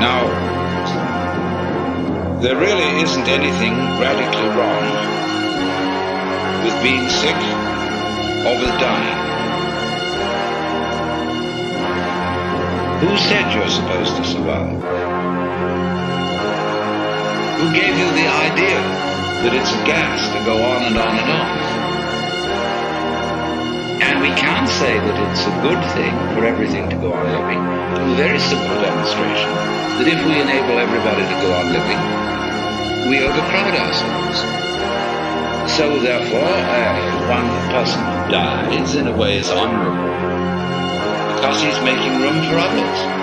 Now, there really isn't anything radically wrong with being sick or with dying. Who said you're supposed to survive? Who gave you the idea that it's a gas to go on and on and on? And we can't say that it's a good thing for everything to go on living. A very simple demonstration that if we enable everybody to go on living, we overcrowd ourselves. So therefore, one person who dies in a way is honorable because he's making room for others.